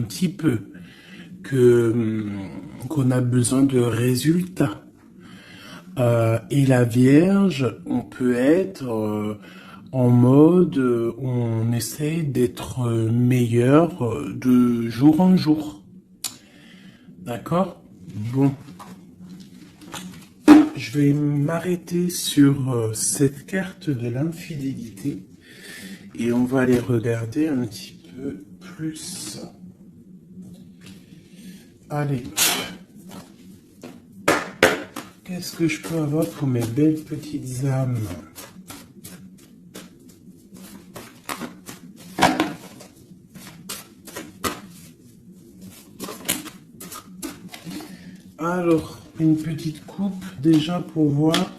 un petit peu que qu'on a besoin de résultats. Et la Vierge, on peut être en mode, on essaye d'être meilleur de jour en jour. D'accord? Bon, je vais m'arrêter sur cette carte de l'infidélité et on va aller regarder un petit peu plus. Allez. Qu'est-ce que je peux avoir pour mes belles petites âmes? Alors, une petite coupe déjà pour voir.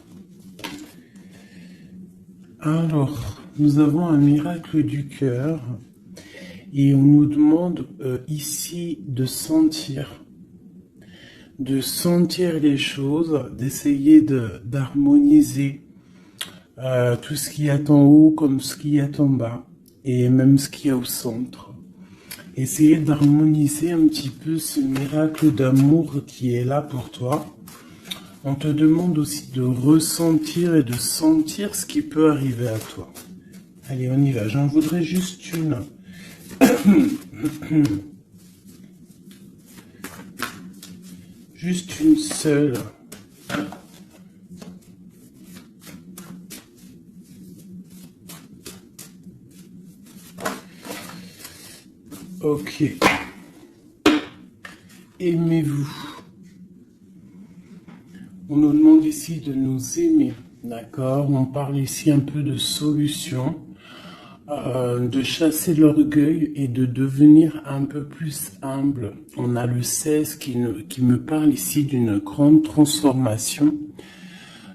Alors, nous avons un miracle du cœur et on nous demande ici de sentir les choses, d'essayer d'harmoniser tout ce qu'il y a en haut comme ce qu'il y a en bas et même ce qu'il y a au centre. Essayer d'harmoniser un petit peu ce miracle d'amour qui est là pour toi. On te demande aussi de ressentir et de sentir ce qui peut arriver à toi. Allez, on y va. J'en voudrais juste une. Juste une seule. Ok. Aimez-vous. On nous demande ici de nous aimer. D'accord? On parle ici un peu de solution. De chasser l'orgueil et de devenir un peu plus humble. On a le 16 qui me parle ici d'une grande transformation,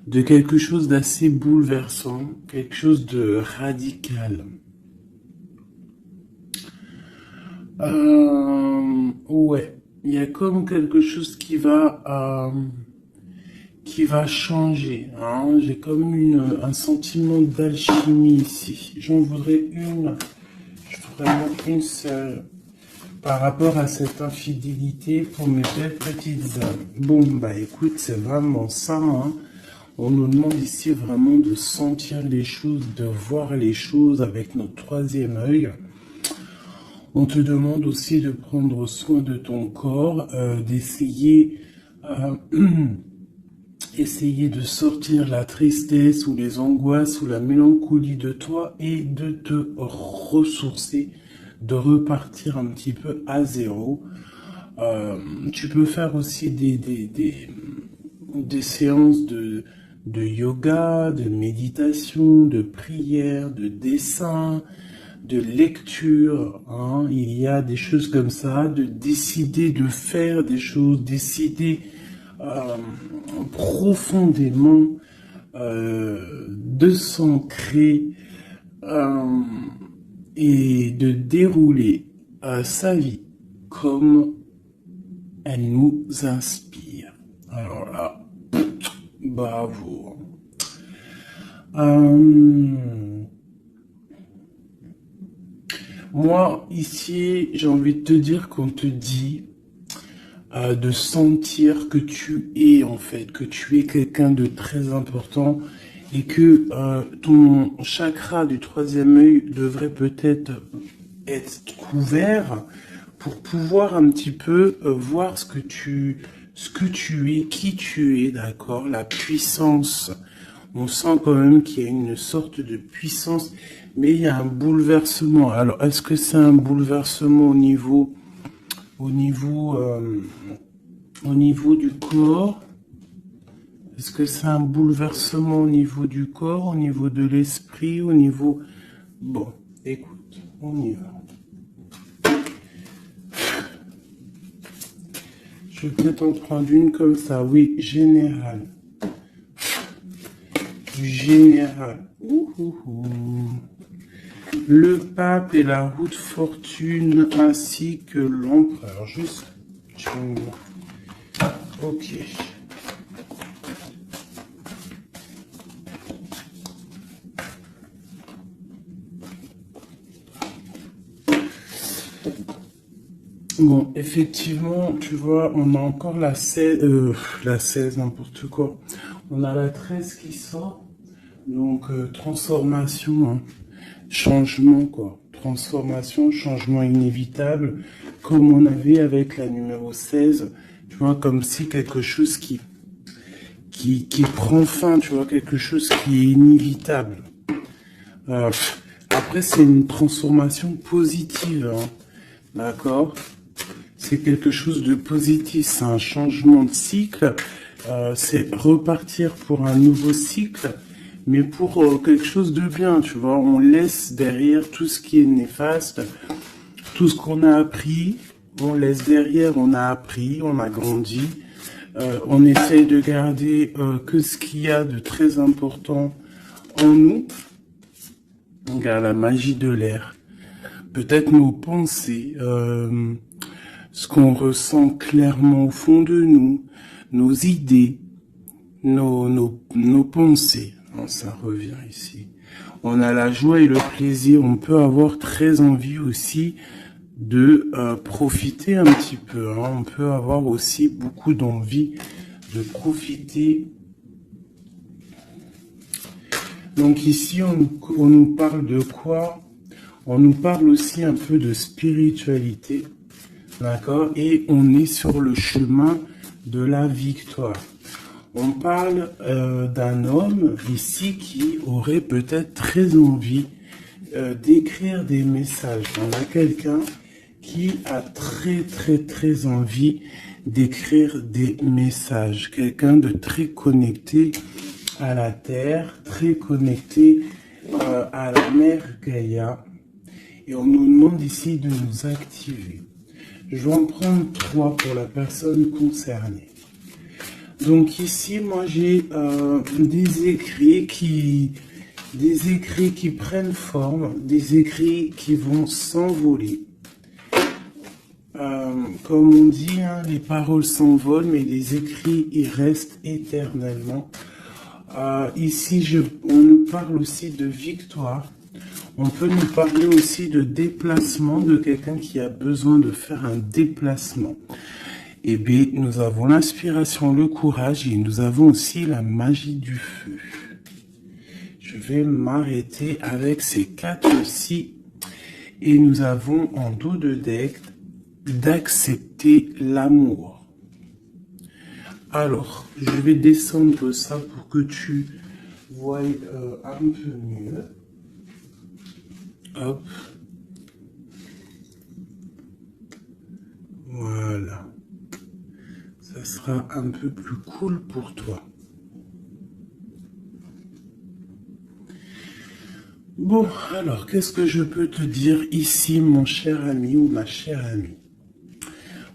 de quelque chose d'assez bouleversant, quelque chose de radical. Ouais, il y a comme quelque chose qui va changer. Hein. J'ai comme un sentiment d'alchimie ici. J'en voudrais vraiment une seule par rapport à cette infidélité pour mes belles petites âmes. Bon, bah écoute, c'est vraiment ça. Hein. On nous demande ici vraiment de sentir les choses, de voir les choses avec notre troisième œil. On te demande aussi de prendre soin de ton corps, d'essayer... essayer de sortir la tristesse ou les angoisses ou la mélancolie de toi et de te ressourcer, de repartir un petit peu à zéro. Tu peux faire aussi des séances de yoga, de méditation, de prière, de dessin, de lecture. Hein. Il y a des choses comme ça, de décider de faire des choses, décider profondément de s'ancrer et de dérouler sa vie comme elle nous inspire. Alors là, bravo. Moi, ici, j'ai envie de te dire qu'on te dit de sentir que tu es en fait, que tu es quelqu'un de très important et que ton chakra du troisième œil devrait peut-être être couvert pour pouvoir un petit peu voir ce que tu es, qui tu es, d'accord, la puissance. On sent quand même qu'il y a une sorte de puissance, mais il y a un bouleversement. Alors, est-ce que c'est un bouleversement au niveau du corps? Est-ce que c'est un bouleversement au niveau du corps, au niveau de l'esprit, au niveau... Bon, écoute, on y va. Je vais peut-être en prendre une comme ça, oui, général. Du général. Le pape et la roue de fortune ainsi que l'empereur. Juste. Ok. Bon, effectivement, tu vois, on a encore la 16, n'importe quoi. On a la 13 qui sort. Donc, transformation, hein. Changement, quoi. Transformation, changement inévitable, comme on avait avec la numéro 16, tu vois, comme si quelque chose qui prend fin, tu vois, quelque chose qui est inévitable. Euh, Après, c'est une transformation positive, hein. D'accord? C'est quelque chose de positif, c'est un changement de cycle, c'est repartir pour un nouveau cycle, mais pour quelque chose de bien, tu vois. On laisse derrière tout ce qui est néfaste, tout ce qu'on a appris, on laisse derrière, on a appris, on a grandi, on essaye de garder que ce qu'il y a de très important en nous. On garde la magie de l'air, peut-être nos pensées, ce qu'on ressent clairement au fond de nous, nos idées, nos pensées. Non, ça revient ici. On a la joie et le plaisir. On peut avoir très envie aussi de profiter un petit peu, hein. On peut avoir aussi beaucoup d'envie de profiter. Donc ici, on nous parle de quoi? On nous parle aussi un peu de spiritualité. D'accord? Et on est sur le chemin de la victoire. On parle d'un homme ici qui aurait peut-être très envie d'écrire des messages. On a quelqu'un qui a très envie d'écrire des messages. Quelqu'un de très connecté à la terre, très connecté à la mère Gaïa. Et on nous demande ici de nous activer. Je vais en prendre 3 pour la personne concernée. Donc ici, moi j'ai des écrits qui prennent forme, des écrits qui vont s'envoler. Comme on dit, hein, les paroles s'envolent, mais les écrits ils restent éternellement. Ici, on nous parle aussi de victoire. On peut nous parler aussi de déplacement, de quelqu'un qui a besoin de faire un déplacement. Eh bien, nous avons l'inspiration, le courage et nous avons aussi la magie du feu. Je vais m'arrêter avec ces 4-ci. Et nous avons en dos de deck d'accepter l'amour. Alors, je vais descendre ça pour que tu vois un peu mieux. Hop. Voilà. Ça sera un peu plus cool pour toi. Bon, alors, qu'est-ce que je peux te dire ici, mon cher ami ou ma chère amie?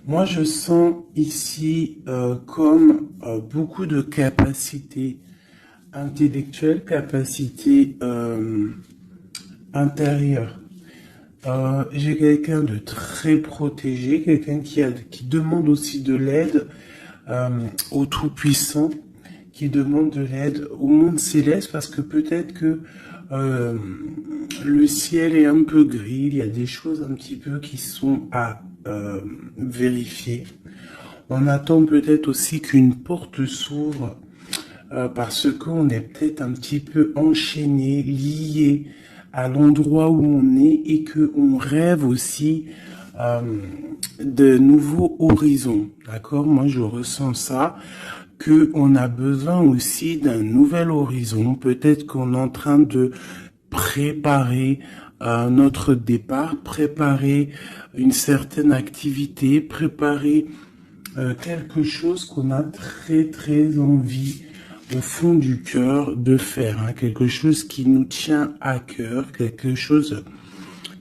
Moi, je sens ici comme beaucoup de capacités intellectuelles, capacités intérieures. J'ai quelqu'un de très protégé, quelqu'un qui demande aussi de l'aide au Tout-Puissant, qui demande de l'aide au monde céleste, parce que peut-être que le ciel est un peu gris, il y a des choses un petit peu qui sont à vérifier. On attend peut-être aussi qu'une porte s'ouvre, parce qu'on est peut-être un petit peu enchaîné, lié à l'endroit où on est et qu'on rêve aussi de nouveaux horizons. D'accord? Moi, je ressens ça, qu'on a besoin aussi d'un nouvel horizon. Peut-être qu'on est en train de préparer notre départ, préparer une certaine activité, préparer quelque chose qu'on a très envie au fond du cœur de faire, hein, quelque chose qui nous tient à cœur, quelque chose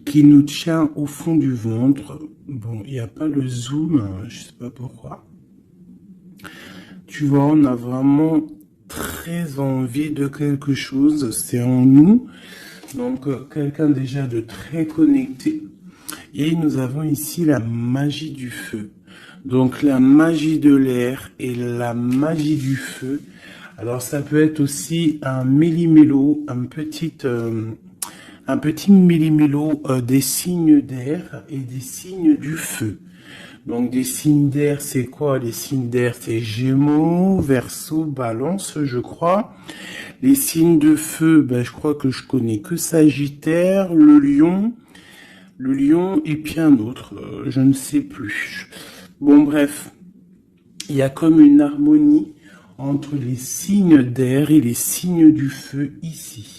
qui nous tient au fond du ventre. Bon, il n'y a pas le zoom, je sais pas pourquoi. Tu vois, on a vraiment très envie de quelque chose, c'est en nous. Donc, quelqu'un déjà de très connecté. Et nous avons ici la magie du feu. Donc, la magie de l'air et la magie du feu. Alors, ça peut être aussi un méli-mélo, un petit méli-mélo des signes d'air et des signes du feu. Donc des signes d'air, c'est quoi les signes d'air? C'est Gémeaux, Verseau, Balance, je crois. Les signes de feu, ben, je crois que je connais que Sagittaire, le lion et puis un autre, je ne sais plus. Bon bref, il y a comme une harmonie entre les signes d'air et les signes du feu ici.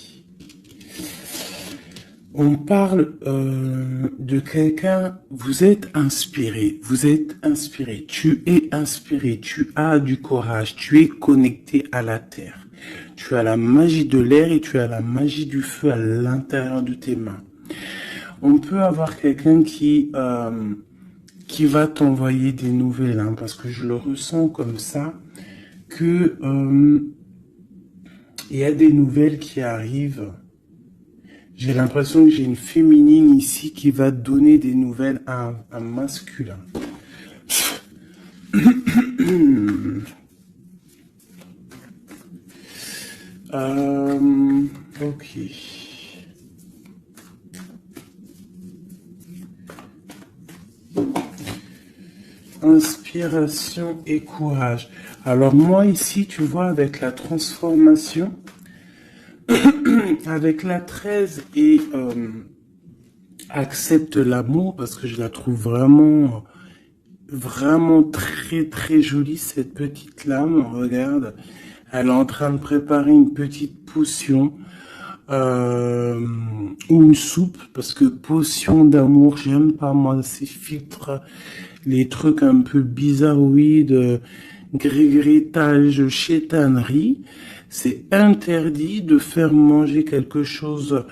On parle de quelqu'un, vous êtes inspiré, tu es inspiré, tu as du courage, tu es connecté à la terre. Tu as la magie de l'air et tu as la magie du feu à l'intérieur de tes mains. On peut avoir quelqu'un qui va t'envoyer des nouvelles, hein, parce que je le ressens comme ça, que il y a des nouvelles qui arrivent. J'ai l'impression que j'ai une féminine ici qui va donner des nouvelles à un masculin. Ok. Inspiration et courage. Alors moi ici, tu vois, avec la transformation, avec la 13 et accepte l'amour, parce que je la trouve vraiment, vraiment très très jolie, cette petite lame. Regarde, elle est en train de préparer une petite potion ou une soupe, parce que potion d'amour, j'aime pas moi ces filtres, les trucs un peu bizarroïdes, grégritage, chétanerie. C'est interdit de faire manger quelque chose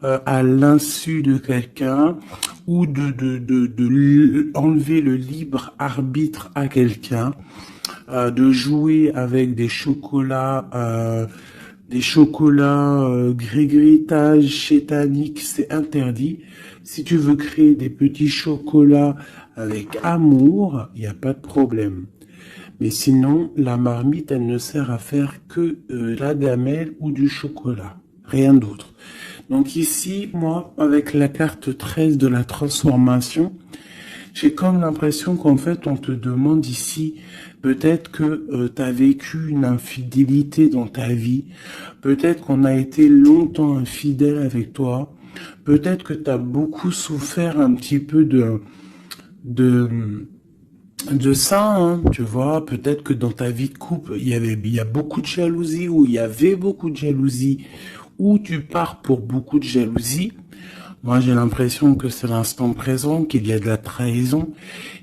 à l'insu de quelqu'un ou de enlever le libre arbitre à quelqu'un, de jouer avec des chocolats grégritage chétanique, c'est interdit. Si tu veux créer des petits chocolats avec amour, il n'y a pas de problème. Mais sinon, la marmite, elle ne sert à faire que la gamelle ou du chocolat. Rien d'autre. Donc ici, moi, avec la carte 13 de la transformation, j'ai comme l'impression qu'en fait, on te demande ici, peut-être que tu as vécu une infidélité dans ta vie, peut-être qu'on a été longtemps infidèle avec toi, peut-être que tu as beaucoup souffert un petit peu de ça, hein, tu vois, peut-être que dans ta vie de couple, il y a beaucoup de jalousie, ou il y avait beaucoup de jalousie, ou tu pars pour beaucoup de jalousie. Moi, j'ai l'impression que c'est l'instant présent, qu'il y a de la trahison,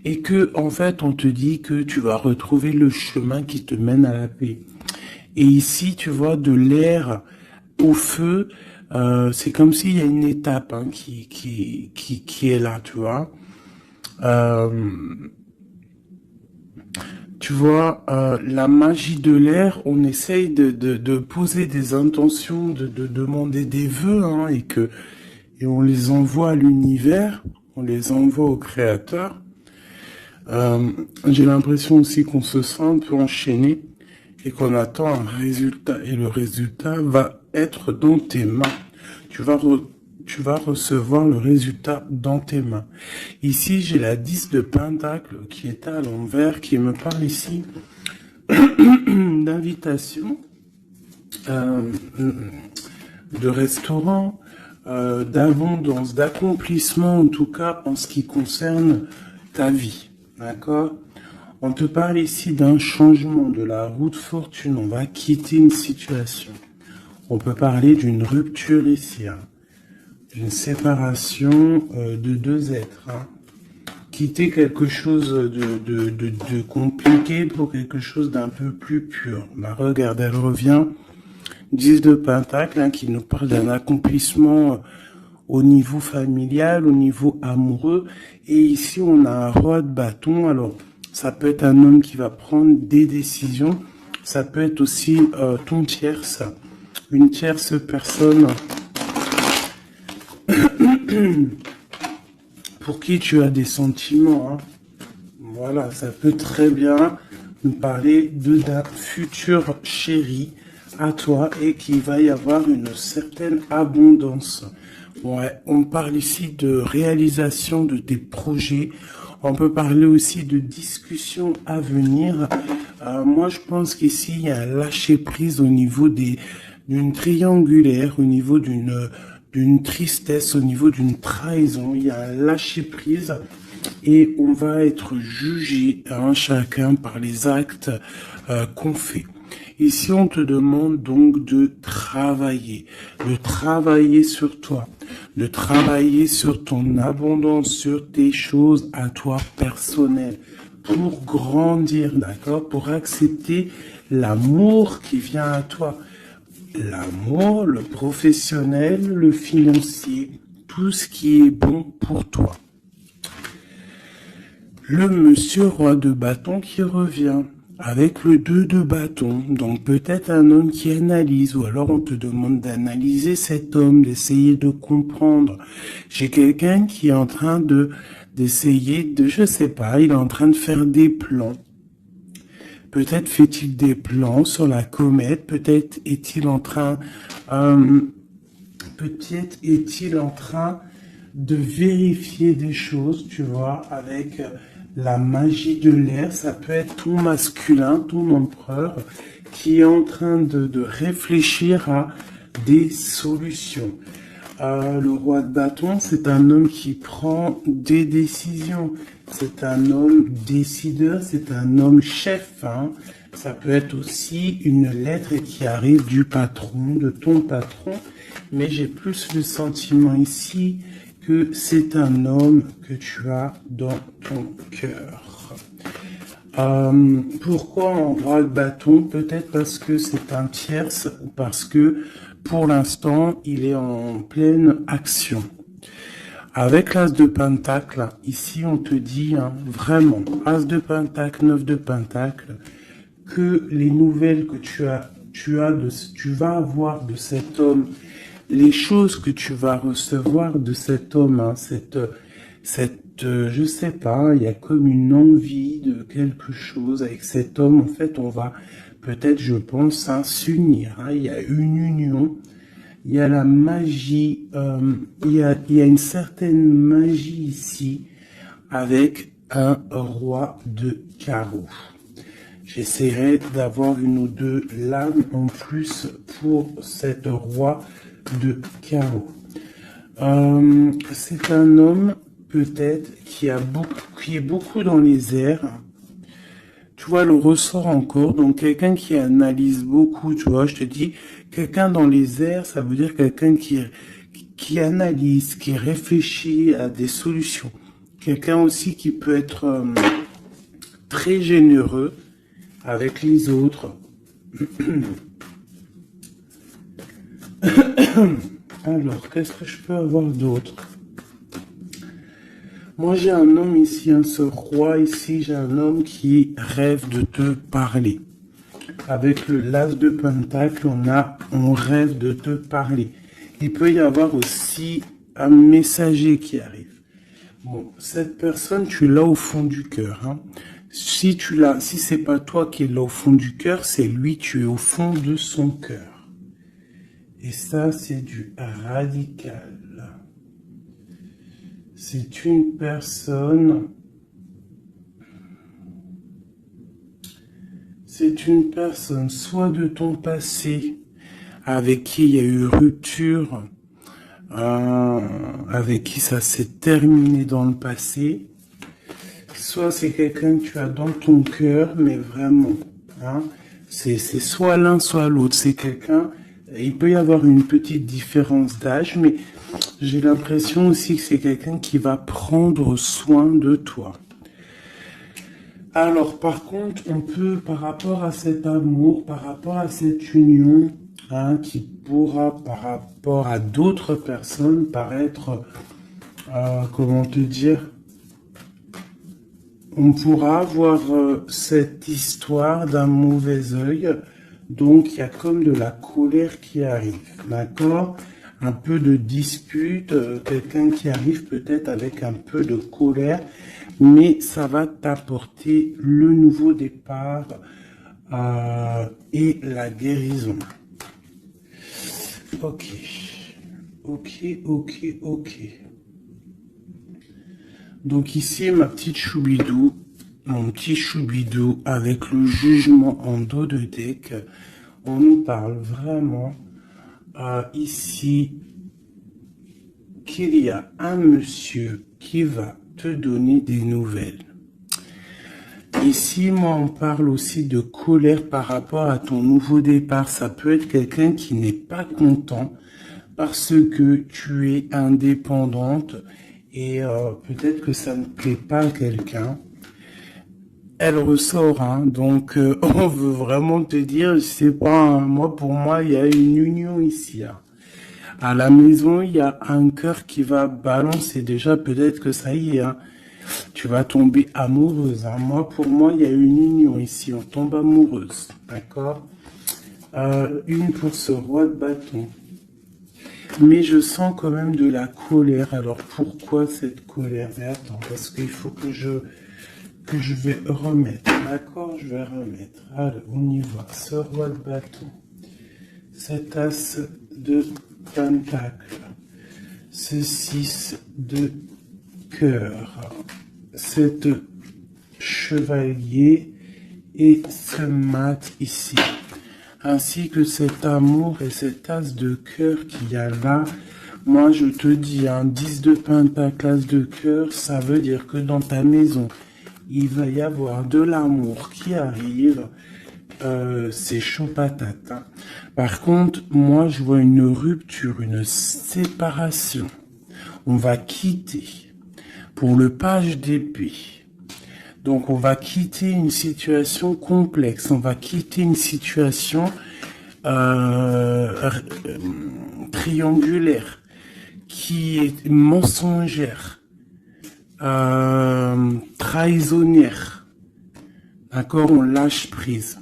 et que, en fait, on te dit que tu vas retrouver le chemin qui te mène à la paix. Et ici, tu vois, de l'air au feu, c'est comme s'il y a une étape, hein, qui est là, tu vois. Tu vois, la magie de l'air, on essaye de poser des intentions, de demander des vœux, hein, et on les envoie à l'univers, on les envoie au créateur. J'ai l'impression aussi qu'on se sent un peu enchaîné et qu'on attend un résultat. Et le résultat va être dans tes mains. Tu vas recevoir le résultat dans tes mains. Ici, j'ai la 10 de Pentacle qui est à l'envers, qui me parle ici d'invitation, de restaurant, d'abondance, d'accomplissement, en tout cas en ce qui concerne ta vie. D'accord? On te parle ici d'un changement de la route fortune. On va quitter une situation. On peut parler d'une rupture ici, hein, d'une séparation de deux êtres. Hein. Quitter quelque chose de compliqué pour quelque chose d'un peu plus pur. Bah, regarde, elle revient. 10 de Pentacle, hein, qui nous parle d'un accomplissement au niveau familial, au niveau amoureux. Et ici, on a un roi de bâton. Alors, ça peut être un homme qui va prendre des décisions. Ça peut être aussi ton tierce, une tierce personne pour qui tu as des sentiments. Hein. Voilà, ça peut très bien nous parler d'un futur chéri à toi et qu'il va y avoir une certaine abondance. Ouais, on parle ici de réalisation de tes projets. On peut parler aussi de discussions à venir. Moi, je pense qu'ici, il y a un lâcher-prise au niveau d'une triangulaire, au niveau d'une tristesse, au niveau d'une trahison. Il y a un lâcher-prise et on va être jugé, hein, chacun par les actes qu'on fait. Ici, on te demande donc de travailler sur toi, de travailler sur ton abondance, sur tes choses à toi personnelles, pour grandir, d'accord, pour accepter l'amour qui vient à toi. L'amour, le professionnel, le financier, tout ce qui est bon pour toi. Le monsieur roi de bâton qui revient avec le 2 de bâton, donc peut-être un homme qui analyse, ou alors on te demande d'analyser cet homme, d'essayer de comprendre. J'ai quelqu'un qui est en train d'essayer de, je sais pas, il est en train de faire des plans. Peut-être fait-il des plans sur la comète, peut-être est-il en train de vérifier des choses, tu vois, avec la magie de l'air. Ça peut être ton masculin, ton empereur, qui est en train de réfléchir à des solutions. Le roi de bâton, c'est un homme qui prend des décisions. C'est un homme décideur, c'est un homme chef, hein. Ça peut être aussi une lettre qui arrive du patron, de ton patron. Mais j'ai plus le sentiment ici que c'est un homme que tu as dans ton cœur. Pourquoi en roi de bâton? Peut-être parce que c'est un tierce, parce que pour l'instant, il est en pleine action. Avec l'as de pentacle, ici on te dit, hein, vraiment, as de pentacle, 9 de pentacle, que les nouvelles que tu vas avoir de cet homme, les choses que tu vas recevoir de cet homme, hein, je sais pas, il y a comme une envie de quelque chose avec cet homme. En fait, on va peut-être, je pense, hein, s'unir. Hein, il y a une union, il y a la magie, il y a une certaine magie ici avec un roi de carreau. J'essaierai d'avoir une ou deux lames en plus pour cet roi de carreau. C'est un homme peut-être qui est beaucoup dans les airs. Tu vois, le ressort encore. Donc quelqu'un qui analyse beaucoup, tu vois, je te dis, quelqu'un dans les airs, ça veut dire quelqu'un qui analyse, qui réfléchit à des solutions. Quelqu'un aussi qui peut être très généreux avec les autres. Alors, qu'est-ce que je peux avoir d'autre? Moi, j'ai un homme ici, hein, ce roi ici, j'ai un homme qui rêve de te parler. Avec le l'as de pentacle, on rêve de te parler. Il peut y avoir aussi un messager qui arrive. Bon, cette personne, tu l'as au fond du cœur, hein. Si c'est pas toi qui es là au fond du cœur, c'est lui, tu es au fond de son cœur. Et ça, c'est du radical. C'est une personne soit de ton passé, avec qui il y a eu rupture, avec qui ça s'est terminé dans le passé, soit c'est quelqu'un que tu as dans ton cœur, mais vraiment, hein, c'est soit l'un, soit l'autre. C'est quelqu'un, il peut y avoir une petite différence d'âge, mais j'ai l'impression aussi que c'est quelqu'un qui va prendre soin de toi. Alors, par contre, on peut, par rapport à cet amour, par rapport à cette union, hein, qui pourra, par rapport à d'autres personnes, paraître, comment te dire, on pourra avoir cette histoire d'un mauvais œil. Donc, il y a comme de la colère qui arrive, d'accord? Un peu de dispute, quelqu'un qui arrive peut-être avec un peu de colère, mais ça va t'apporter le nouveau départ et la guérison. Ok. Donc ici, ma petite choubidou, mon petit choubidou, avec le jugement en dos de deck, on nous parle vraiment ici qu'il y a un monsieur qui va te donner des nouvelles. Ici, moi, on parle aussi de colère par rapport à ton nouveau départ. Ça peut être quelqu'un qui n'est pas content parce que tu es indépendante et peut-être que ça ne plaît pas à quelqu'un. Elle ressort, hein, donc on veut vraiment te dire, je sais pas, hein, moi pour moi, il y a une union ici. Hein. À la maison, il y a un cœur qui va balancer. Déjà, peut-être que ça y est, hein, tu vas tomber amoureuse. Hein. Moi, pour moi, il y a une union ici. On tombe amoureuse. D'accord. Une pour ce roi de bâton. Mais je sens quand même de la colère. Alors, pourquoi cette colère? Mais attends, parce qu'il faut que je vais remettre. D'accord, je vais remettre. Allez, on y va. Ce roi de bâton. Cet as de pentacle. Ce 6 de cœur. Cet chevalier et ce mat ici. Ainsi que cet amour et cet as de cœur qu'il y a là. Moi, je te dis, un 10 de pentacle, as de cœur, ça veut dire que dans ta maison, il va y avoir de l'amour qui arrive. C'est chaud patate. Hein. Par contre, moi, je vois une rupture, une séparation. On va quitter pour le page d'épée. Donc, on va quitter une situation complexe. On va quitter une situation triangulaire qui est mensongère, trahisonnière. D'accord, on lâche prise.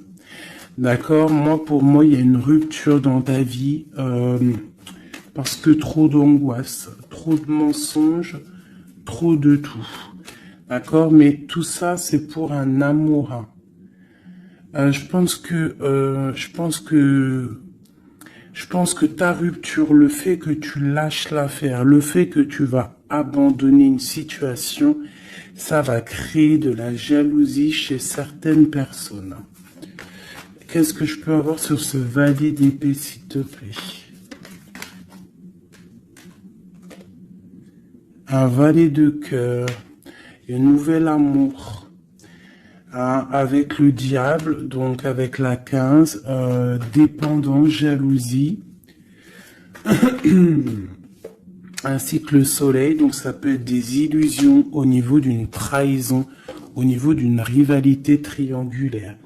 D'accord, moi pour moi il y a une rupture dans ta vie parce que trop d'angoisse, trop de mensonges, trop de tout. D'accord, mais tout ça c'est pour un amour. Je pense que ta rupture, le fait que tu lâches l'affaire, le fait que tu vas abandonner une situation, ça va créer de la jalousie chez certaines personnes. Qu'est-ce que je peux avoir sur ce valet d'épée, s'il te plaît? Un valet de cœur, un nouvel amour, hein, avec le diable, donc avec la 15, dépendance, jalousie, ainsi que le soleil, donc ça peut être des illusions au niveau d'une trahison, au niveau d'une rivalité triangulaire.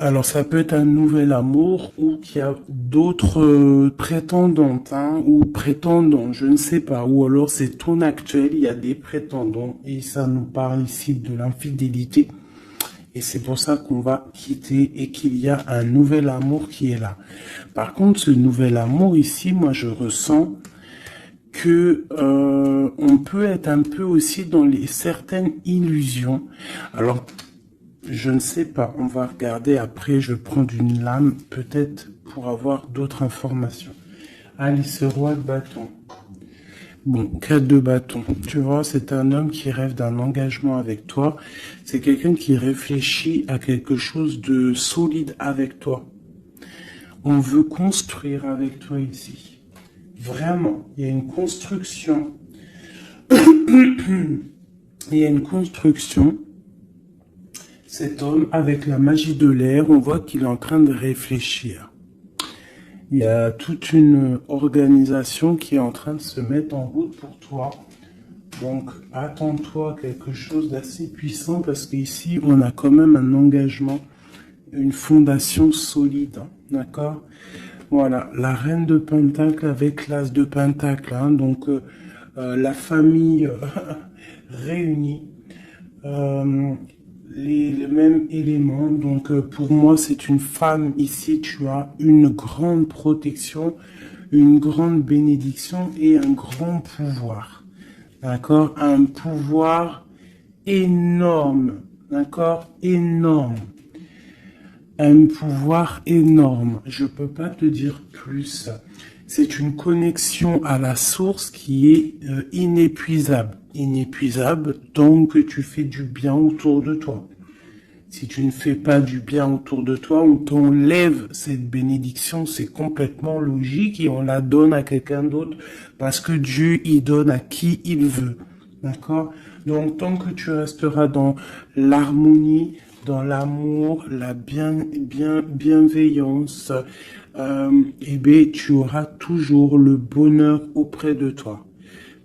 Alors, ça peut être un nouvel amour ou qu'il y a d'autres prétendantes, hein, ou prétendants, je ne sais pas. Ou alors, c'est ton actuel, il y a des prétendants. Et ça nous parle ici de l'infidélité. Et c'est pour ça qu'on va quitter et qu'il y a un nouvel amour qui est là. Par contre, ce nouvel amour ici, moi, je ressens que on peut être un peu aussi dans certaines illusions. Alors, je ne sais pas, on va regarder après, je prends une lame, peut-être pour avoir d'autres informations. Allez, ce roi de bâton. Bon, 4 de bâton. Tu vois, c'est un homme qui rêve d'un engagement avec toi. C'est quelqu'un qui réfléchit à quelque chose de solide avec toi. On veut construire avec toi ici. Vraiment, il y a une construction. Il y a une construction. Cet homme, avec la magie de l'air, on voit qu'il est en train de réfléchir. Il y a toute une organisation qui est en train de se mettre en route pour toi. Donc, attends-toi à quelque chose d'assez puissant parce qu'ici, on a quand même un engagement, une fondation solide. Hein, d'accord? Voilà, la reine de Pentacle avec l'as de Pentacle. Hein, donc, la famille réunie. Les mêmes éléments. Donc, pour moi, c'est une femme. Ici, tu as une grande protection, une grande bénédiction et un grand pouvoir. D'accord? Un pouvoir énorme. D'accord? Énorme. Un pouvoir énorme. Je peux pas te dire plus. c'est une connexion à la source qui est inépuisable. Inépuisable, donc que tu fais du bien autour de toi. Si tu ne fais pas du bien autour de toi, on t'enlève cette bénédiction, c'est complètement logique et on la donne à quelqu'un d'autre parce que Dieu, il donne à qui il veut. D'accord? Donc, tant que tu resteras dans l'harmonie, dans l'amour, la bienveillance, eh bien, tu auras toujours le bonheur auprès de toi.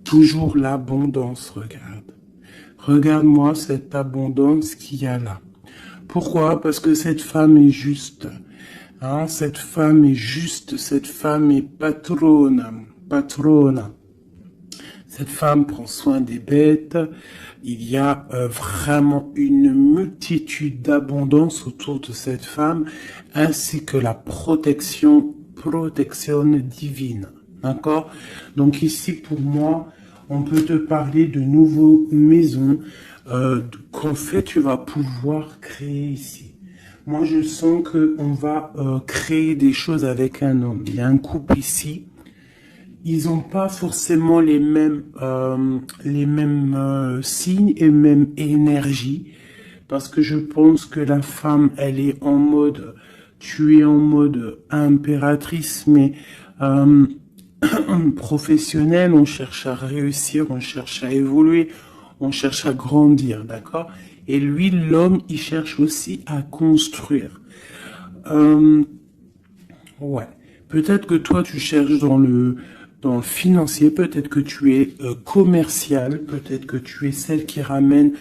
Toujours l'abondance, regarde. Regarde-moi cette abondance qu'il y a là. Pourquoi? Parce que cette femme est juste. Hein, cette femme est juste, cette femme est patrona. Cette femme prend soin des bêtes. Il y a vraiment une multitude d'abondance autour de cette femme, ainsi que la protection divine. D'accord? Donc ici, pour moi, on peut te parler de nouvelles maisons qu'en fait tu vas pouvoir créer ici. Moi, je sens que on va créer des choses avec un homme. Il y a un couple ici. Ils n'ont pas forcément les mêmes signes et même énergie, parce que je pense que la femme, elle est en mode, tu es en mode impératrice, mais professionnelle. On cherche à réussir, on cherche à évoluer, on cherche à grandir, d'accord? Et lui, l'homme, il cherche aussi à construire. Ouais. Peut-être que toi, tu cherches dans le financier, peut-être que tu es commercial, peut-être que tu es celle qui ramène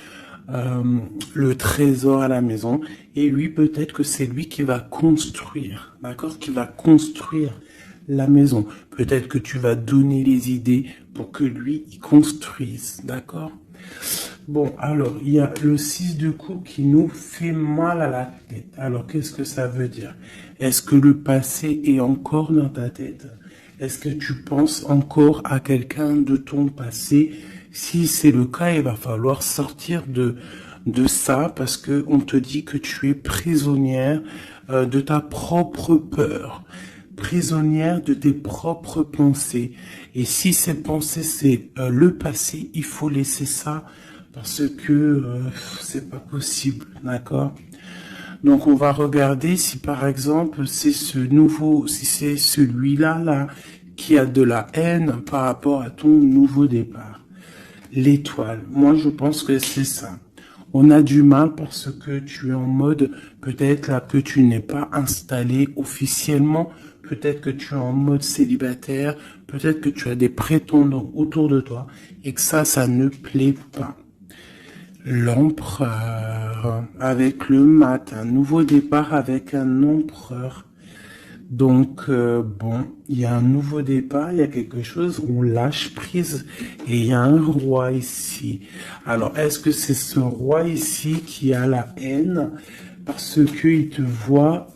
le trésor à la maison, et lui, peut-être que c'est lui qui va construire, d'accord? Qui va construire la maison. Peut-être que tu vas donner les idées pour que lui, il construise, d'accord? Bon, alors, il y a le 6 de coupe qui nous fait mal à la tête. Alors, qu'est-ce que ça veut dire? Est-ce que le passé est encore dans ta tête? Est-ce que tu penses encore à quelqu'un de ton passé? Si c'est le cas, il va falloir sortir de ça parce que on te dit que tu es prisonnière de ta propre peur, prisonnière de tes propres pensées. Et si ces pensées, c'est le passé, il faut laisser ça parce que c'est pas possible, d'accord? Donc on va regarder si par exemple c'est si c'est celui-là là qui a de la haine par rapport à ton nouveau départ. L'étoile, moi je pense que c'est ça. On a du mal parce que tu es en mode, peut-être là que tu n'es pas installé officiellement, peut-être que tu es en mode célibataire, peut-être que tu as des prétendants autour de toi et que ça ne plaît pas. L'empereur avec le mat, un nouveau départ avec un empereur. Donc bon, il y a un nouveau départ, il y a quelque chose, on lâche prise et il y a un roi ici. Alors est-ce que c'est ce roi ici qui a la haine parce qu'il te voit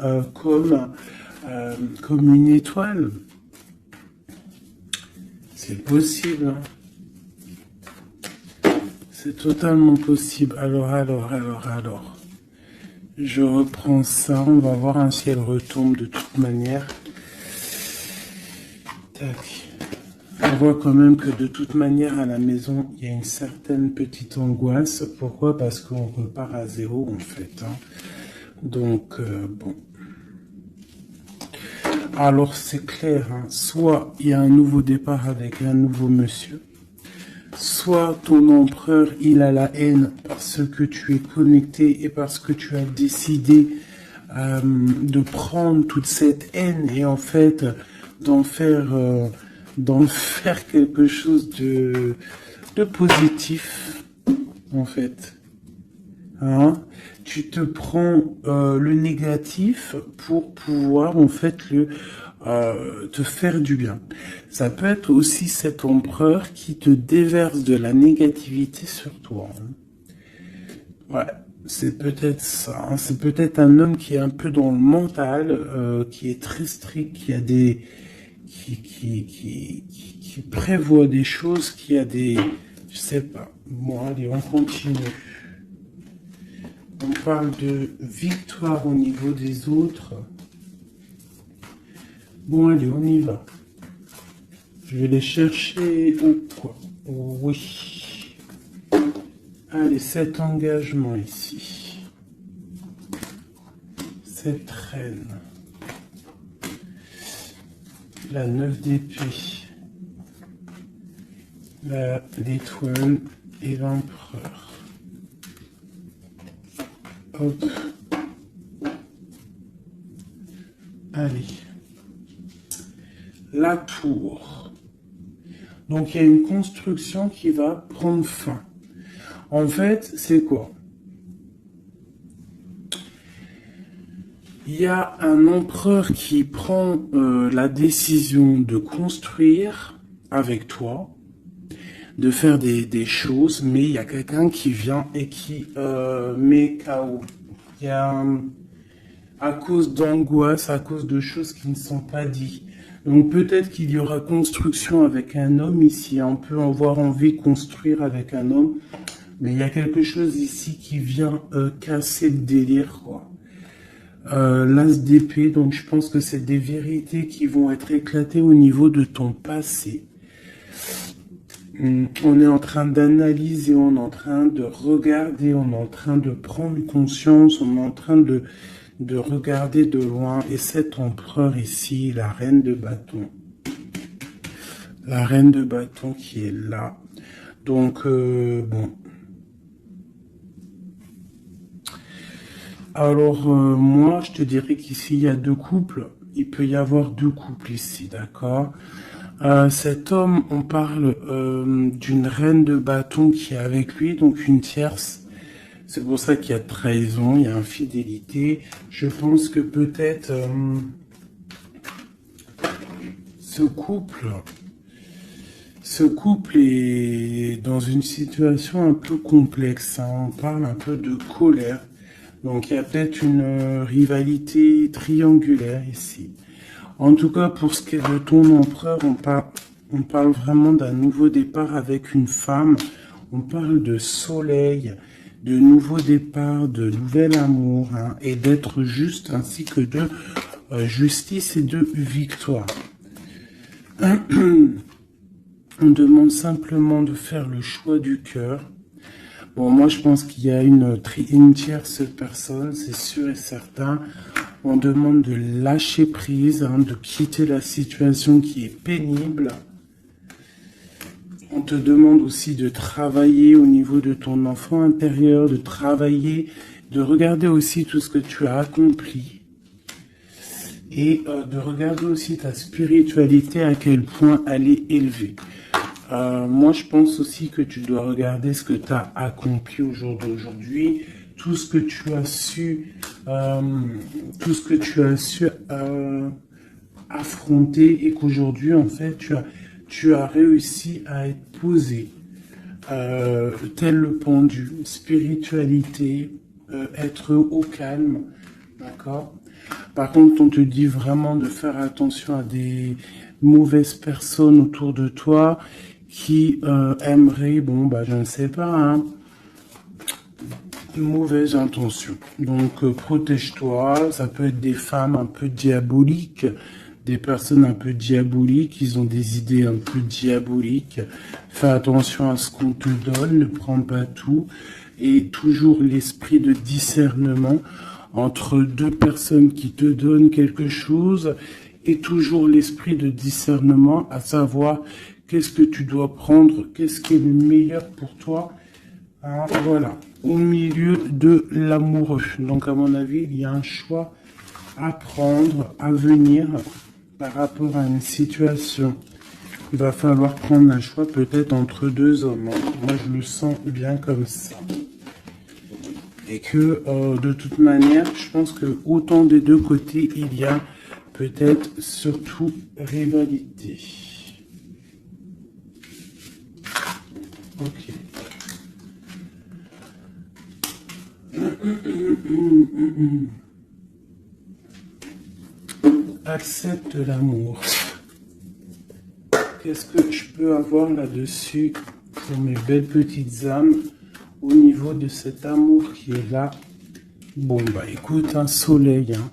comme une étoile? C'est possible, hein. C'est totalement possible. Alors. Je reprends ça. On va voir si elle retombe de toute manière. Tac. On voit quand même que de toute manière, à la maison, il y a une certaine petite angoisse. Pourquoi? Parce qu'on repart à zéro, en fait. Hein. Donc, bon. Alors, c'est clair. Hein. Soit il y a un nouveau départ avec un nouveau monsieur. Soit ton empereur, il a la haine parce que tu es connecté et parce que tu as décidé de prendre toute cette haine et en fait d'en faire quelque chose de positif, en fait. Hein? Tu te prends le négatif pour pouvoir en fait te faire du bien. Ça peut être aussi cet empereur qui te déverse de la négativité sur toi. Hein. Ouais, c'est peut-être ça. Hein. C'est peut-être un homme qui est un peu dans le mental, qui est très strict, qui a des, qui prévoit des choses, qui a des, je sais pas. Bon, allez, on continue. On parle de victoire au niveau des autres. Bon, allez, on y va. Je vais les chercher ou quoi? Oui. Allez, cet engagement ici. Cette reine. La 9 d'épée. L'étoile et l'empereur. Hop. Allez. La tour. Donc, il y a une construction qui va prendre fin. En fait, c'est quoi? Il y a un empereur qui prend la décision de construire avec toi, de faire des choses, mais il y a quelqu'un qui vient et qui met KO. Il y a à cause d'angoisse, à cause de choses qui ne sont pas dites. Donc peut-être qu'il y aura construction avec un homme ici, on peut avoir envie de construire avec un homme, mais il y a quelque chose ici qui vient casser le délire, quoi. L'as d'épée, donc je pense que c'est des vérités qui vont être éclatées au niveau de ton passé. On est en train d'analyser, on est en train de regarder, on est en train de prendre conscience, on est en train de regarder de loin. Et cet empereur ici, la reine de bâton. La reine de bâton qui est là. Donc, bon. Alors, moi, je te dirais qu'ici, il y a deux couples. Il peut y avoir deux couples ici, d'accord? Cet homme, on parle d'une reine de bâton qui est avec lui, donc une tierce. C'est pour ça qu'il y a trahison, il y a infidélité. Je pense que peut-être ce couple est dans une situation un peu complexe, hein. On parle un peu de colère. Donc il y a peut-être une rivalité triangulaire ici. En tout cas, pour ce qui est de ton empereur, on parle vraiment d'un nouveau départ avec une femme. On parle de soleil, de nouveau départ, de nouvel amour, hein, et d'être juste, ainsi que de justice et de victoire. On demande simplement de faire le choix du cœur. Bon, moi, je pense qu'il y a une tierce personne, c'est sûr et certain. On demande de lâcher prise, hein, de quitter la situation qui est pénible. On te demande aussi de travailler au niveau de ton enfant intérieur, de travailler, de regarder aussi tout ce que tu as accompli. Et de regarder aussi ta spiritualité, à quel point elle est élevée. Moi, je pense aussi que tu dois regarder ce que tu as accompli au jour d'aujourd'hui, tout ce que tu as su, affronter, et qu'aujourd'hui, en fait, tu as réussi à être posé, tel le pendu, spiritualité, être au calme, d'accord? Par contre, on te dit vraiment de faire attention à des mauvaises personnes autour de toi qui aimeraient, bon, bah, je ne sais pas, hein, mauvaise intention. Donc, protège-toi. Ça peut être des femmes un peu diaboliques, des personnes un peu diaboliques, ils ont des idées un peu diaboliques. Fais attention à ce qu'on te donne, ne prends pas tout. Et toujours l'esprit de discernement entre deux personnes qui te donnent quelque chose, et toujours l'esprit de discernement, à savoir qu'est-ce que tu dois prendre, qu'est-ce qui est le meilleur pour toi, hein, voilà, au milieu de l'amoureux. Donc à mon avis, il y a un choix à prendre, à venir par rapport à une situation. Il va falloir prendre un choix peut-être entre deux hommes. Moi, je le sens bien comme ça. Et que de toute manière, je pense que autant des deux côtés, il y a peut-être surtout rivalité. Ok. Accepte l'amour. Qu'est-ce que je peux avoir là-dessus pour mes belles petites âmes au niveau de cet amour qui est là? Bon, bah écoute, un soleil, hein.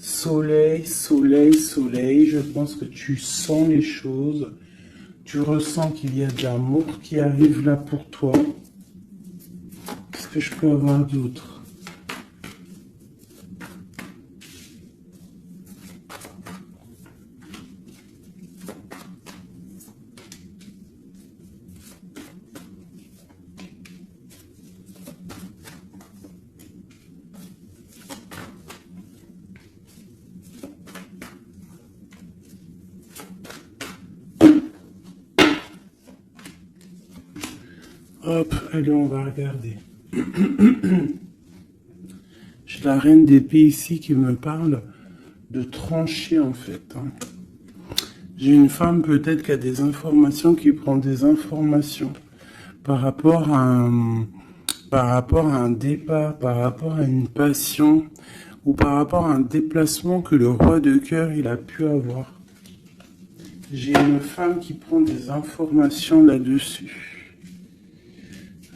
Soleil, soleil, soleil. Je pense que tu sens les choses. Tu ressens qu'il y a de l'amour qui arrive là pour toi. Qu'est-ce que je peux avoir d'autre? Hop, allez, on va regarder. J'ai la reine d'épée ici qui me parle de trancher en fait. J'ai une femme peut-être qui a des informations, qui prend des informations par rapport à un départ, par rapport à une passion ou par rapport à un déplacement que le roi de cœur il a pu avoir. J'ai une femme qui prend des informations là-dessus.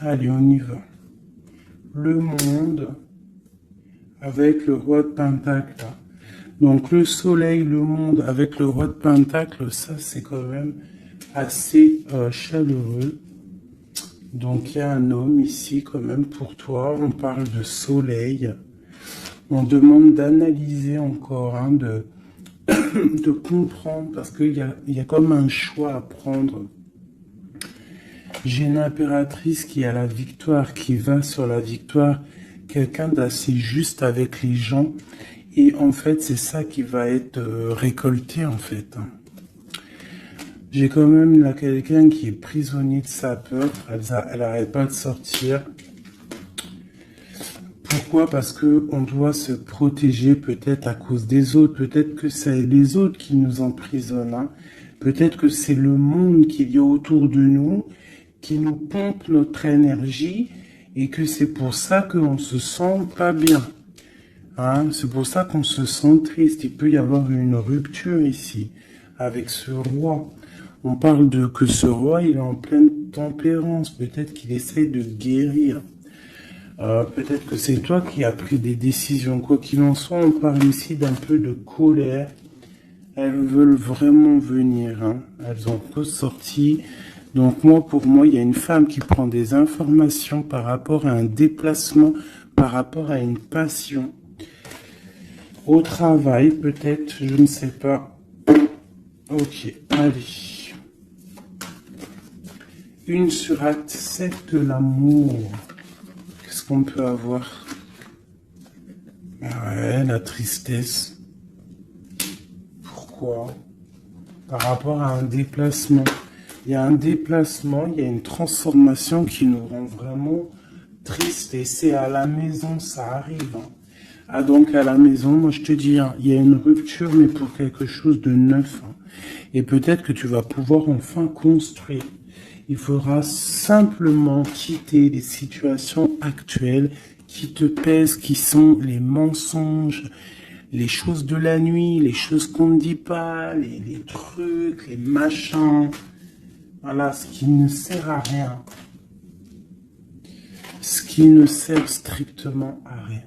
Allez, on y va. Le monde avec le roi de Pentacle. Donc le soleil, le monde avec le roi de Pentacle, ça c'est quand même assez chaleureux. Donc il y a un homme ici quand même pour toi. On parle de soleil. On demande d'analyser encore, de comprendre parce qu'il y a comme un choix à prendre. J'ai une impératrice qui a la victoire, qui va sur la victoire, quelqu'un d'assez juste avec les gens. Et en fait, c'est ça qui va être récolté en fait. J'ai quand même là quelqu'un qui est prisonnier de sa peur, elle n'arrête pas de sortir. Pourquoi? Parce que on doit se protéger peut-être à cause des autres, peut-être que c'est les autres qui nous emprisonnent, peut-être que c'est le monde qu'il y a autour de nous qui nous pompe notre énergie et que c'est pour ça qu'on se sent pas bien. C'est pour ça qu'on se sent triste. Il peut y avoir une rupture ici avec ce roi. On parle de que ce roi il est en pleine tempérance. Peut-être qu'il essaie de guérir. Peut-être que c'est toi qui as pris des décisions. Quoi qu'il en soit, on parle ici d'un peu de colère. Elles veulent vraiment venir. Elles ont tous sorti. Donc pour moi, il y a une femme qui prend des informations par rapport à un déplacement, par rapport à une passion. Au travail, peut-être, je ne sais pas. Ok, allez. Une sur accepte l'amour. Qu'est-ce qu'on peut avoir? Ouais, la tristesse. Pourquoi? Par rapport à un déplacement. Il y a un déplacement, il y a une transformation qui nous rend vraiment tristes. Et c'est à la maison, ça arrive. Donc à la maison, moi je te dis, il y a une rupture, mais pour quelque chose de neuf. Et peut-être que tu vas pouvoir enfin construire. Il faudra simplement quitter les situations actuelles qui te pèsent, qui sont les mensonges, les choses de la nuit, les choses qu'on ne dit pas, les trucs, les machins. Voilà, ce qui ne sert à rien. Ce qui ne sert strictement à rien.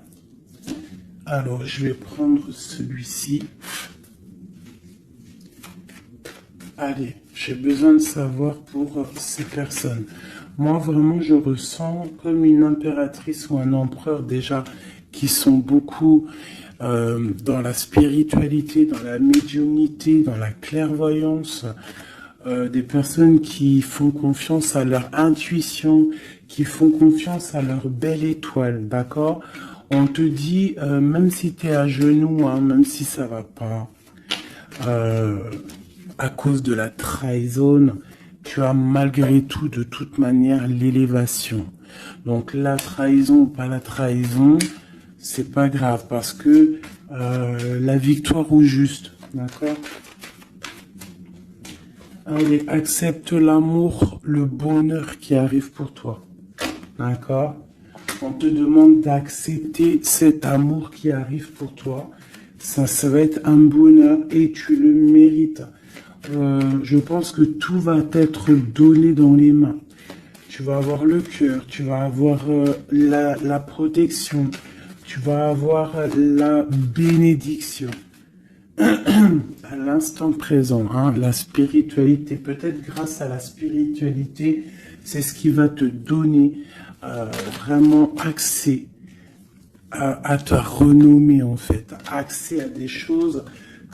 Alors, je vais prendre celui-ci. Allez, j'ai besoin de savoir pour ces personnes. Moi, vraiment, je ressens comme une impératrice ou un empereur déjà qui sont beaucoup dans la spiritualité, dans la médiumnité, dans la clairvoyance. Des personnes qui font confiance à leur intuition, qui font confiance à leur belle étoile, d'accord? On te dit, même si tu es à genoux, même si ça va pas, à cause de la trahison, tu as malgré tout, de toute manière, l'élévation. Donc la trahison ou pas la trahison, c'est pas grave, parce que la victoire au juste, d'accord? Allez, accepte l'amour, le bonheur qui arrive pour toi. D'accord? On te demande d'accepter cet amour qui arrive pour toi. Ça va être un bonheur et tu le mérites. Je pense que tout va être donné dans les mains. Tu vas avoir le cœur, tu vas avoir la protection, tu vas avoir la bénédiction à l'instant présent, hein, la spiritualité. Peut-être grâce à la spiritualité, c'est ce qui va te donner vraiment accès à ta renommée, en fait, accès à des choses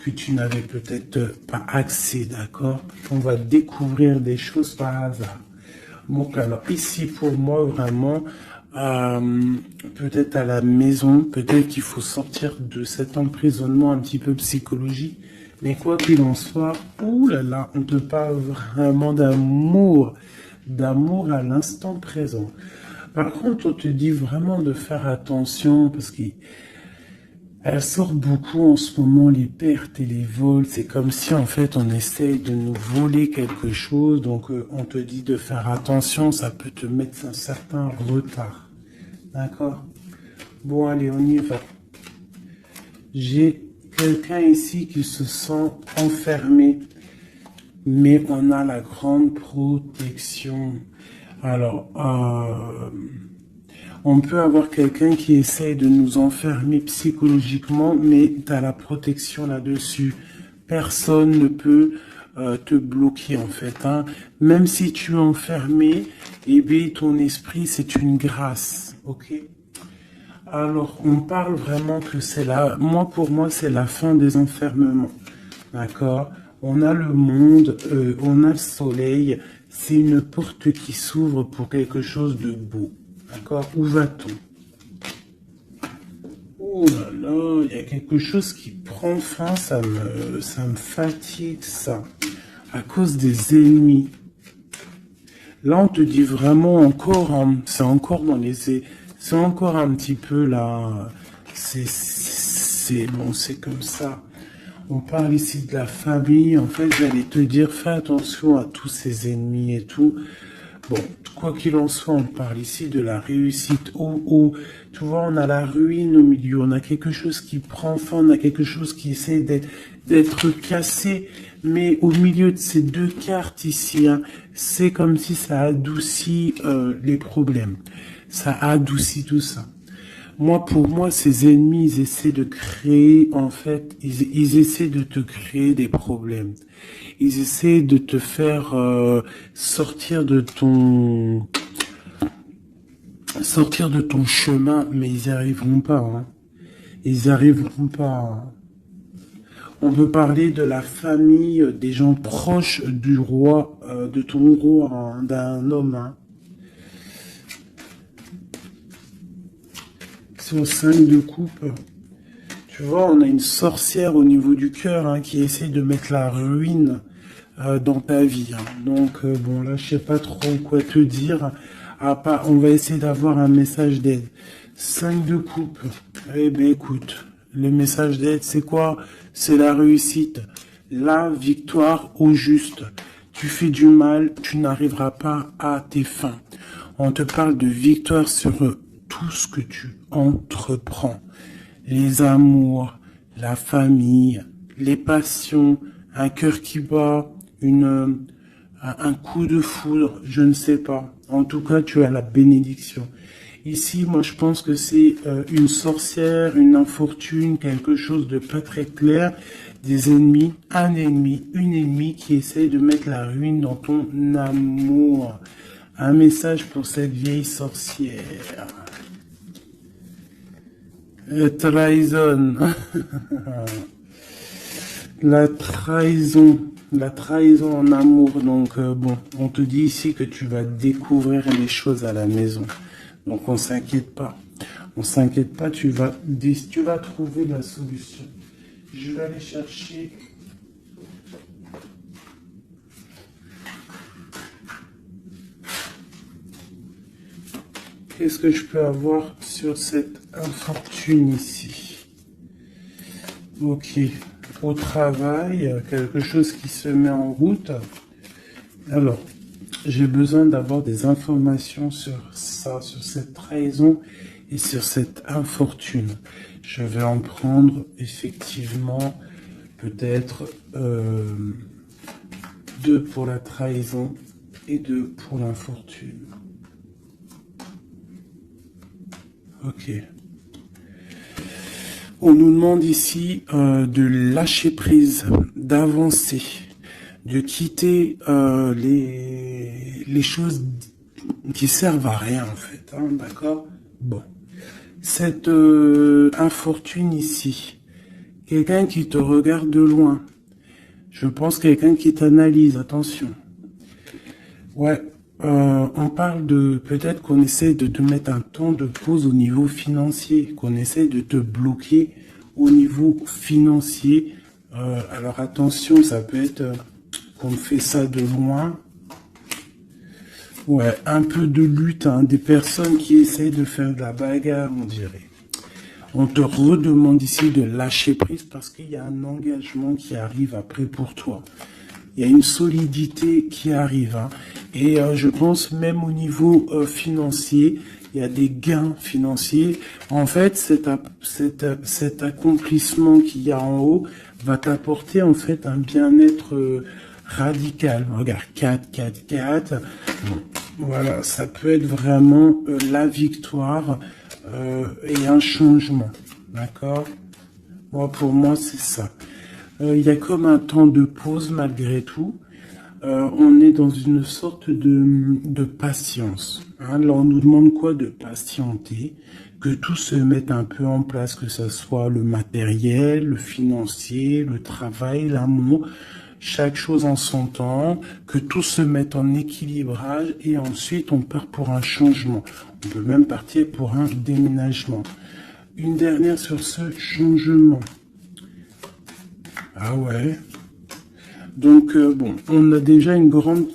que tu n'avais peut-être pas accès, d'accord? On va découvrir des choses par hasard. Donc alors ici pour moi vraiment, peut-être à la maison, peut-être qu'il faut sortir de cet emprisonnement un petit peu psychologique, mais quoi qu'il en soit, ouh là là, on te parle vraiment d'amour, d'amour à l'instant présent. Par contre, on te dit vraiment de faire attention parce qu'il elle sort beaucoup en ce moment, les pertes et les vols. C'est comme si, en fait, on essaye de nous voler quelque chose. Donc, on te dit de faire attention. Ça peut te mettre un certain retard. D'accord? Bon, allez, on y va. J'ai quelqu'un ici qui se sent enfermé. Mais on a la grande protection. Alors, on peut avoir quelqu'un qui essaye de nous enfermer psychologiquement, mais tu as la protection là-dessus. Personne ne peut te bloquer en fait, hein. Même si tu es enfermé, eh bien, ton esprit, c'est une grâce. Ok? Alors, on parle vraiment que c'est la... Moi, pour moi, c'est la fin des enfermements. D'accord? On a le monde, on a le soleil. C'est une porte qui s'ouvre pour quelque chose de beau. D'accord? Où va-t-on? Oh là là, il y a quelque chose qui prend fin, ça me fatigue, ça. À cause des ennemis. Là, on te dit vraiment encore, hein, c'est encore dans les... C'est encore un petit peu là... Bon, c'est comme ça. On parle ici de la famille. En fait, j'allais te dire, fais attention à tous ces ennemis et tout. Bon, quoi qu'il en soit, on parle ici de la réussite. Tu vois, on a la ruine au milieu. On a quelque chose qui prend fin. On a quelque chose qui essaie d'être cassé. Mais au milieu de ces deux cartes ici, hein, c'est comme si ça adoucit les problèmes. Ça adoucit tout ça. Moi, pour moi, ces ennemis, ils essaient de créer, en fait, ils essaient de te créer des problèmes. Ils essaient de te faire sortir de ton chemin, mais ils n'y arriveront pas. Hein. Ils n'y arriveront pas. Hein. On peut parler de la famille, des gens proches du roi, de ton roi, hein, d'un homme. Hein. C'est au 5 de coupe. Tu vois, on a une sorcière au niveau du cœur hein, qui essaie de mettre la ruine dans ta vie. Hein. Donc, bon, là, je sais pas trop quoi te dire. On va essayer d'avoir un message d'aide. 5 de coupe. Eh ben, écoute, le message d'aide, c'est quoi? C'est la réussite. La victoire au juste. Tu fais du mal, tu n'arriveras pas à tes fins. On te parle de victoire sur tout ce que tu entreprends. Les amours, la famille, les passions, un cœur qui bat, un coup de foudre, je ne sais pas. En tout cas, tu as la bénédiction. Ici, moi, je pense que c'est une sorcière, une infortune, quelque chose de pas très clair, des ennemis, un ennemi, une ennemie qui essaye de mettre la ruine dans ton amour. Un message pour cette vieille sorcière. Trahison. La trahison en amour. Donc bon, on te dit ici que tu vas découvrir les choses à la maison. Donc on s'inquiète pas. On s'inquiète pas, tu vas trouver la solution. Je vais aller chercher. Qu'est-ce que je peux avoir sur cette infortune ici? Ok. Au travail, quelque chose qui se met en route. Alors, j'ai besoin d'avoir des informations sur ça, sur cette trahison et sur cette infortune. Je vais en prendre effectivement peut-être 2 pour la trahison et 2 pour l'infortune. Ok. On nous demande ici de lâcher prise, d'avancer, de quitter les choses qui servent à rien en fait, hein, d'accord? Bon, cette infortune ici, quelqu'un qui te regarde de loin, je pense quelqu'un qui t'analyse, attention. Ouais, on parle de peut-être qu'on essaie de te mettre un temps de pause au niveau financier, qu'on essaie de te bloquer au niveau financier. Alors attention, ça peut être qu'on fait ça de loin. Ouais, un peu de lutte, hein, des personnes qui essayent de faire de la bagarre, on dirait. On te redemande ici de lâcher prise parce qu'il y a un engagement qui arrive après pour toi. Il y a une solidité qui arrive, hein. Et je pense même au niveau financier, il y a des gains financiers. En fait, cet accomplissement qu'il y a en haut va t'apporter en fait un bien-être radical. Regarde, 4, 4, 4. Voilà, ça peut être vraiment la victoire et un changement. D'accord? Moi, pour moi, c'est ça. Il y a comme un temps de pause malgré tout. On est dans une sorte de patience. Hein. Là, on nous demande quoi? De patienter, que tout se mette un peu en place, que ce soit le matériel, le financier, le travail, l'amour, chaque chose en son temps, que tout se mette en équilibrage et ensuite on part pour un changement. On peut même partir pour un déménagement. Une dernière sur ce changement. Ah ouais. Donc bon, on a déjà une grande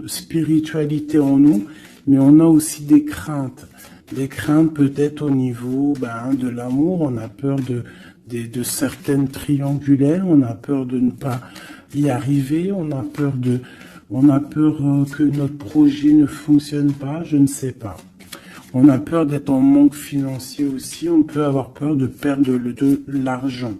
spiritualité en nous, mais on a aussi des craintes. Des craintes peut-être au niveau de l'amour. On a peur de certaines triangulaires. On a peur de ne pas y arriver. On a peur que notre projet ne fonctionne pas. Je ne sais pas. On a peur d'être en manque financier aussi. On peut avoir peur de perdre de l'argent.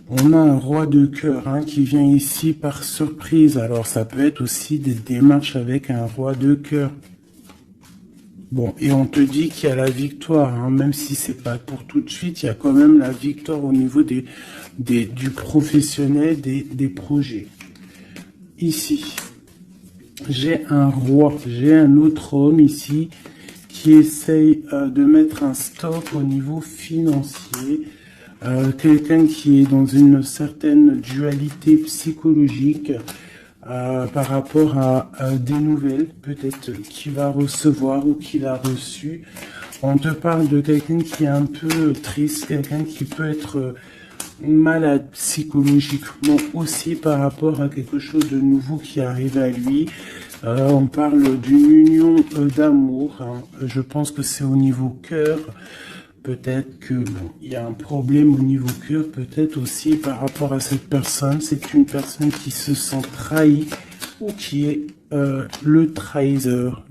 On a un roi de cœur qui vient ici par surprise. Alors ça peut être aussi des démarches avec un roi de cœur. Bon, et on te dit qu'il y a la victoire, même si c'est pas pour tout de suite, il y a quand même la victoire au niveau du professionnel, des projets. Ici, j'ai un roi, j'ai un autre homme ici qui essaye de mettre un stop au niveau financier. Quelqu'un qui est dans une certaine dualité psychologique par rapport à des nouvelles, peut-être qu'il va recevoir ou qu'il a reçu. On te parle de quelqu'un qui est un peu triste, quelqu'un qui peut être malade psychologiquement aussi par rapport à quelque chose de nouveau qui arrive à lui. On parle d'une union d'amour. Je pense que c'est au niveau cœur. Peut-être que il y a un problème au niveau cœur, peut-être aussi par rapport à cette personne. C'est une personne qui se sent trahie ou qui est le trahisseur.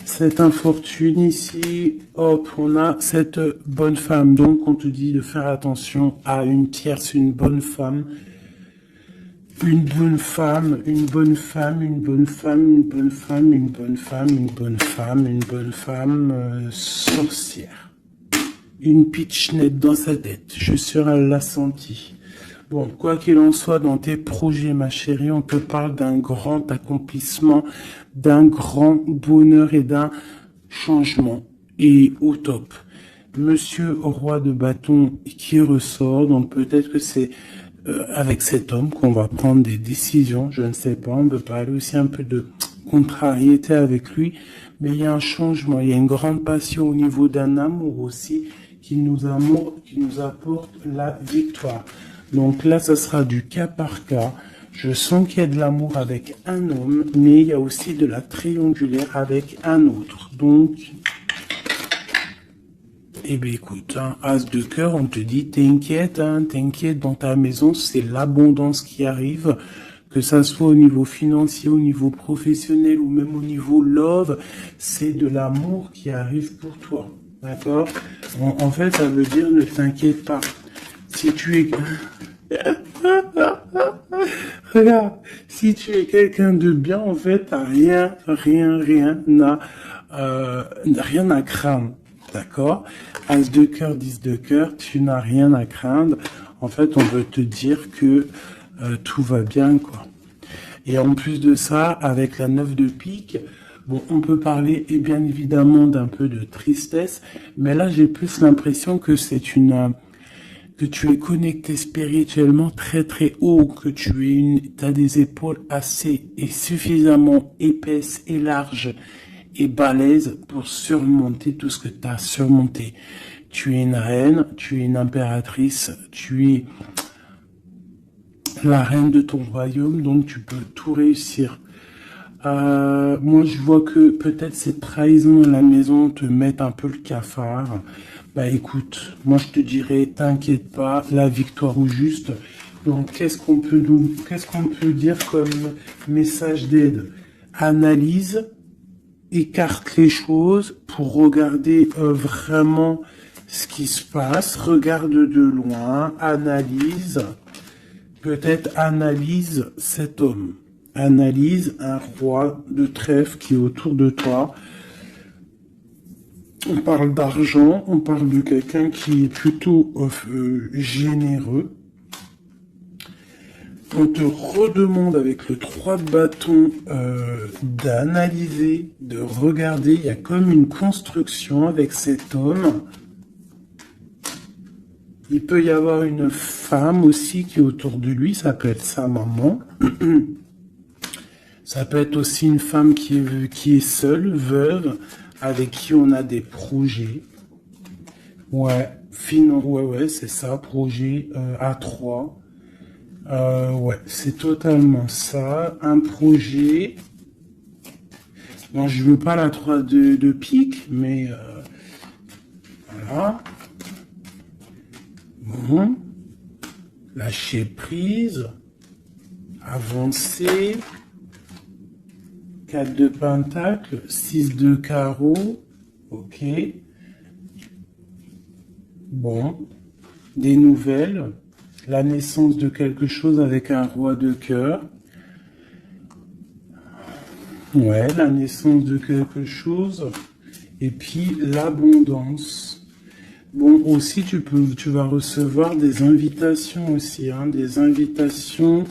Cette infortune ici, hop, on a cette bonne femme. Donc on te dit de faire attention à une tierce, une bonne femme. Une bonne femme, une bonne femme, une bonne femme, une bonne femme, une bonne femme, une bonne femme, une bonne femme sorcière. Une pitchnette dans sa tête, je suis sûr elle l'a senti. Bon, quoi qu'il en soit, dans tes projets, ma chérie, on te parle d'un grand accomplissement, d'un grand bonheur et d'un changement. Et au top. Monsieur roi de bâton qui ressort, donc peut-être que c'est avec cet homme qu'on va prendre des décisions, je ne sais pas, on peut parler aussi un peu de contrariété avec lui, mais il y a un changement, il y a une grande passion au niveau d'un amour aussi qui nous apporte la victoire. Donc là, ça sera du cas par cas. Je sens qu'il y a de l'amour avec un homme, mais il y a aussi de la triangulaire avec un autre. Donc, eh bien écoute, as de cœur, on te dit, t'inquiète, t'inquiète, dans ta maison, c'est l'abondance qui arrive, que ça soit au niveau financier, au niveau professionnel ou même au niveau love, c'est de l'amour qui arrive pour toi, d'accord? En fait, ça veut dire ne t'inquiète pas. Si tu es... Regarde, si tu es quelqu'un de bien, en fait, t'as rien à craindre. D'accord? As de cœur, 10 de cœur, tu n'as rien à craindre. En fait, on veut te dire que tout va bien, quoi. Et en plus de ça, avec la 9 de pique, bon, on peut parler, et bien évidemment, d'un peu de tristesse, mais là, j'ai plus l'impression que que tu es connecté spirituellement très très haut, que t'as des épaules assez et suffisamment épaisses et larges et balèzes pour surmonter tout ce que tu as surmonté. Tu es une reine, tu es une impératrice, tu es la reine de ton royaume, donc tu peux tout réussir. Moi, je vois que peut-être ces trahisons à la maison te mettent un peu le cafard. Bah écoute, moi je te dirais, t'inquiète pas, la victoire au juste. Donc qu'est-ce qu'on peut dire comme message d'aide? Analyse, écarte les choses pour regarder vraiment ce qui se passe, regarde de loin, analyse, peut-être analyse cet homme. Analyse un roi de trèfle qui est autour de toi. On parle d'argent, on parle de quelqu'un qui est plutôt généreux. On te redemande avec le 3 de bâton d'analyser, de regarder. Il y a comme une construction avec cet homme. Il peut y avoir une femme aussi qui est autour de lui, ça peut être sa maman. Ça peut être aussi une femme qui est seule, veuve, avec qui on a des projets. Ouais, ouais, c'est ça, projet A3. Ouais, c'est totalement ça. Un projet. Bon, je veux pas la 3 de pique, mais voilà. Bon. Lâcher prise. Avancer. 4 de pentacle, 6 de carreau, ok. Bon, des nouvelles, la naissance de quelque chose avec un roi de cœur. Ouais, la naissance de quelque chose. Et puis l'abondance. Bon, aussi tu vas recevoir des invitations aussi, hein, des invitations.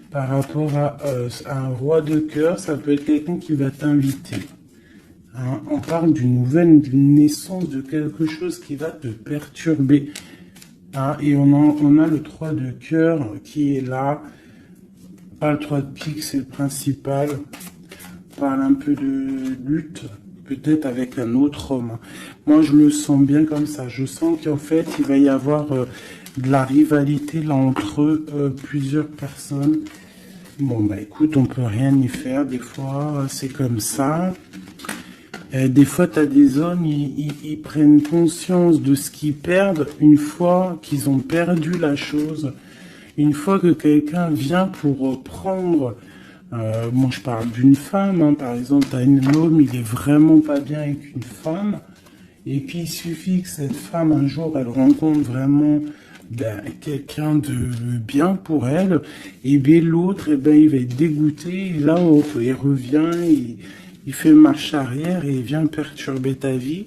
Par rapport à un roi de cœur, ça peut être quelqu'un qui va t'inviter. Hein, on parle d'une nouvelle naissance de quelque chose qui va te perturber. Hein, et on a le 3 de cœur qui est là. Pas le 3 de pique, c'est le principal. On parle un peu de lutte, peut-être avec un autre homme. Moi, je le sens bien comme ça. Je sens qu'en fait, il va y avoir de la rivalité là entre plusieurs personnes. Bon, bah écoute, on peut rien y faire. Des fois, c'est comme ça. Des fois, tu as des hommes, ils prennent conscience de ce qu'ils perdent une fois qu'ils ont perdu la chose. Une fois que quelqu'un vient pour prendre... moi, je parle d'une femme, hein, par exemple, tu as un homme, il est vraiment pas bien avec une femme. Et puis, il suffit que cette femme, un jour, elle rencontre vraiment... quelqu'un de bien pour elle, et bien l'autre, il va être dégoûté, et là, il revient, il fait marche arrière, et il vient perturber ta vie,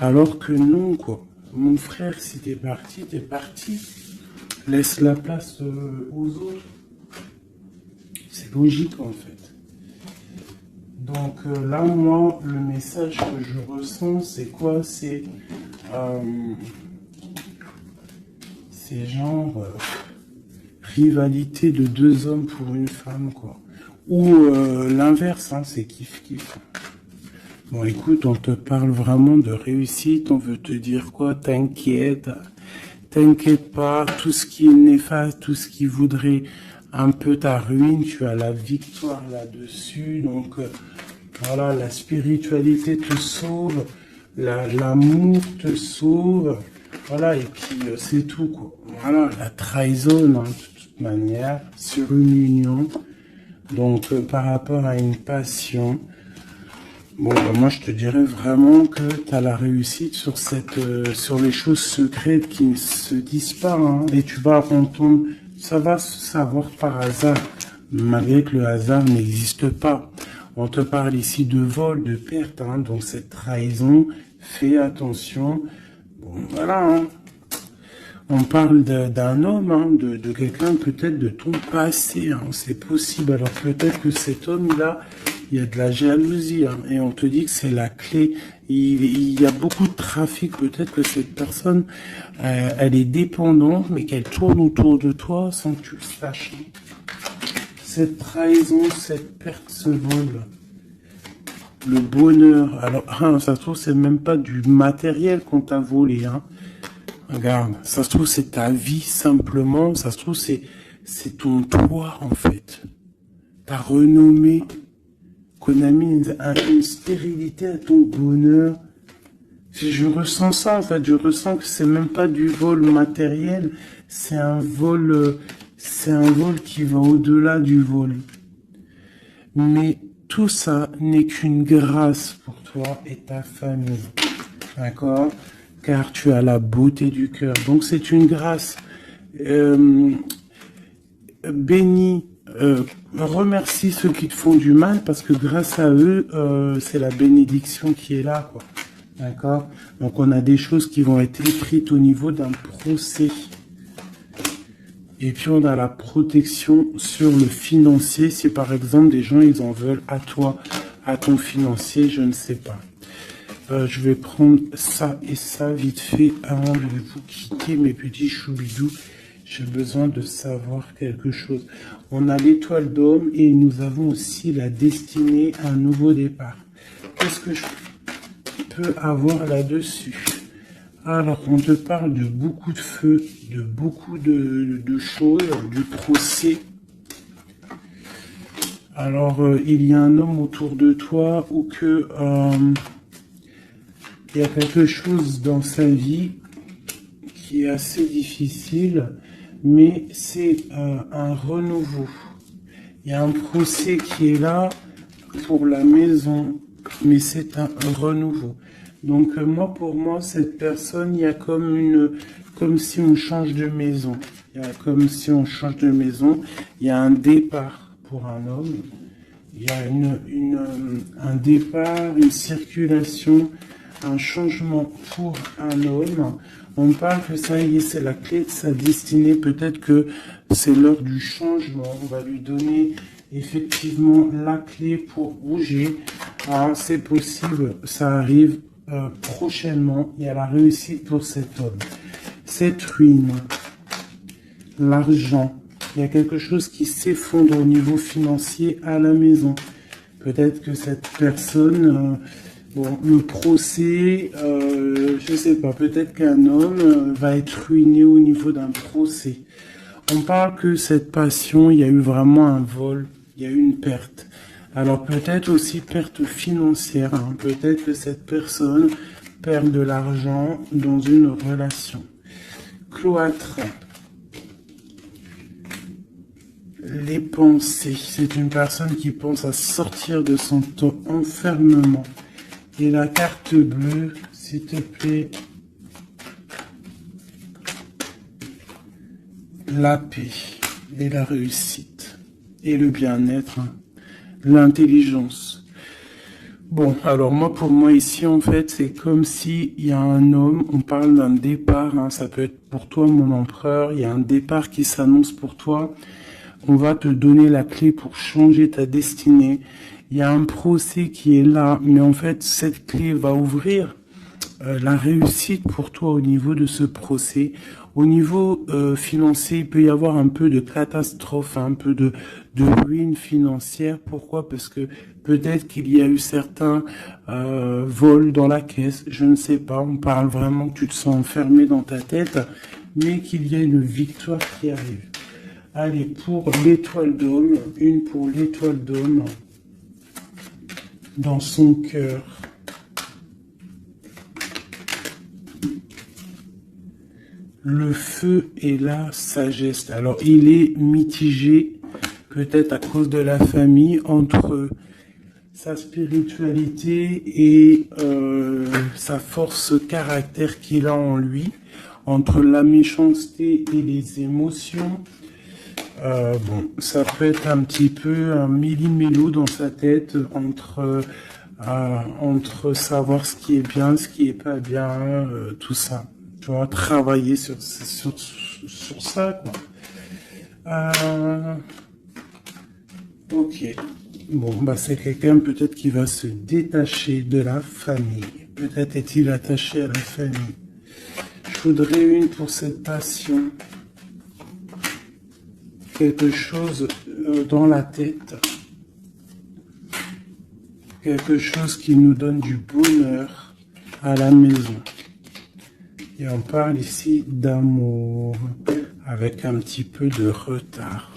alors que non, quoi. Mon frère, si t'es parti, t'es parti. Laisse la place aux autres. C'est logique, en fait. Donc là, moi, le message que je ressens, c'est quoi? C'est genre rivalité de 2 hommes pour une femme, quoi. Ou l'inverse, hein, c'est kiff-kiff. Bon, écoute, on te parle vraiment de réussite, on veut te dire quoi? T'inquiète pas, tout ce qui est néfaste, tout ce qui voudrait un peu ta ruine, tu as la victoire là-dessus. Donc voilà, la spiritualité te sauve, l'amour te sauve. Voilà, et puis c'est tout, quoi. Voilà, la trahison, hein, de toute manière, sur une union. Donc, par rapport à une passion, bon, bah, moi, je te dirais vraiment que tu as la réussite sur les choses secrètes qui ne se disent pas, hein, et tu vas entendre Ça va se savoir par hasard, malgré que le hasard n'existe pas. On te parle ici de vol, de perte, hein, donc cette trahison, fais attention. Bon, voilà, hein. On parle d'un homme, hein, de quelqu'un peut-être de ton passé, hein, c'est possible. Alors peut-être que cet homme-là, il y a de la jalousie, hein, et on te dit que c'est la clé. Il y a beaucoup de trafic, peut-être que cette personne, elle est dépendante, mais qu'elle tourne autour de toi sans que tu le saches. Cette trahison, cette perte, ce vol, le bonheur. Alors, hein, ça se trouve, c'est même pas du matériel qu'on t'a volé, hein. Regarde, ça se trouve, c'est ta vie simplement. Ça se trouve, c'est ton toit, en fait. Ta renommée. Qu'on a mis une stérilité à ton bonheur. Je ressens ça, en fait. Je ressens que c'est même pas du vol matériel. C'est un vol qui va au-delà du vol. Mais tout ça n'est qu'une grâce pour toi et ta famille. D'accord? Car tu as la beauté du cœur. Donc c'est une grâce. Bénis, remercie ceux qui te font du mal parce que grâce à eux, c'est la bénédiction qui est là, quoi. D'accord? Donc on a des choses qui vont être écrites au niveau d'un procès. Et puis on a la protection sur le financier. Si par exemple des gens ils en veulent à toi, à ton financier, je ne sais pas. Je vais prendre ça et ça vite fait avant de vous quitter, mes petits choubidous. J'ai besoin de savoir quelque chose. On a l'étoile d'homme et nous avons aussi la destinée à un nouveau départ. Qu'est-ce que je peux avoir là-dessus? Alors, on te parle de beaucoup de feu, de beaucoup de choses, du procès. Alors, il y a un homme autour de toi ou que il y a quelque chose dans sa vie qui est assez difficile, mais c'est un renouveau. Il y a un procès qui est là pour la maison, mais c'est un renouveau. Donc moi, pour moi, cette personne, il y a comme si on change de maison. Il y a comme si on change de maison. Il y a un départ pour un homme. Il y a un départ, une circulation, un changement pour un homme. On parle que ça y est, c'est la clé de sa destinée. Peut-être que c'est l'heure du changement. On va lui donner effectivement la clé pour bouger. Ah, c'est possible, ça arrive prochainement. Il y a la réussite pour cet homme. Cette ruine, l'argent, il y a quelque chose qui s'effondre au niveau financier à la maison. Peut-être que cette personne... bon, le procès, je sais pas, peut-être qu'un homme va être ruiné au niveau d'un procès. On parle que cette passion, il y a eu vraiment un vol, il y a eu une perte. Alors peut-être aussi perte financière, hein. Peut-être que cette personne perd de l'argent dans une relation. Cloître. Les pensées, c'est une personne qui pense à sortir de son enfermement. Et la carte bleue, s'il te plaît, la paix et la réussite et le bien-être, hein, l'intelligence. Bon, alors moi, pour moi ici, en fait, c'est comme si il y a un homme, on parle d'un départ, hein, ça peut être pour toi, mon empereur, il y a un départ qui s'annonce pour toi. On va te donner la clé pour changer ta destinée. Il y a un procès qui est là, mais en fait, cette clé va ouvrir la réussite pour toi au niveau de ce procès. Au niveau financier, il peut y avoir un peu de catastrophe, un peu de ruine financière. Pourquoi? Parce que peut-être qu'il y a eu certains vols dans la caisse, je ne sais pas. On parle vraiment que tu te sens enfermé dans ta tête, mais qu'il y a une victoire qui arrive. Allez, pour l'étoile d'homme, une pour l'étoile d'homme. Dans son cœur. Le feu et la sagesse. Alors, il est mitigé, peut-être à cause de la famille, entre sa spiritualité et sa force caractère qu'il a en lui, entre la méchanceté et les émotions. Bon, ça peut être un petit peu un méli-mélo dans sa tête entre savoir ce qui est bien, ce qui est pas bien, tout ça. Tu vois, travailler sur ça, quoi. Ok. Bon, bah c'est quelqu'un peut-être qui va se détacher de la famille. Peut-être est-il attaché à la famille. Je voudrais une pour cette passion. Quelque chose dans la tête. Quelque chose qui nous donne du bonheur à la maison. Et on parle ici d'amour avec un petit peu de retard.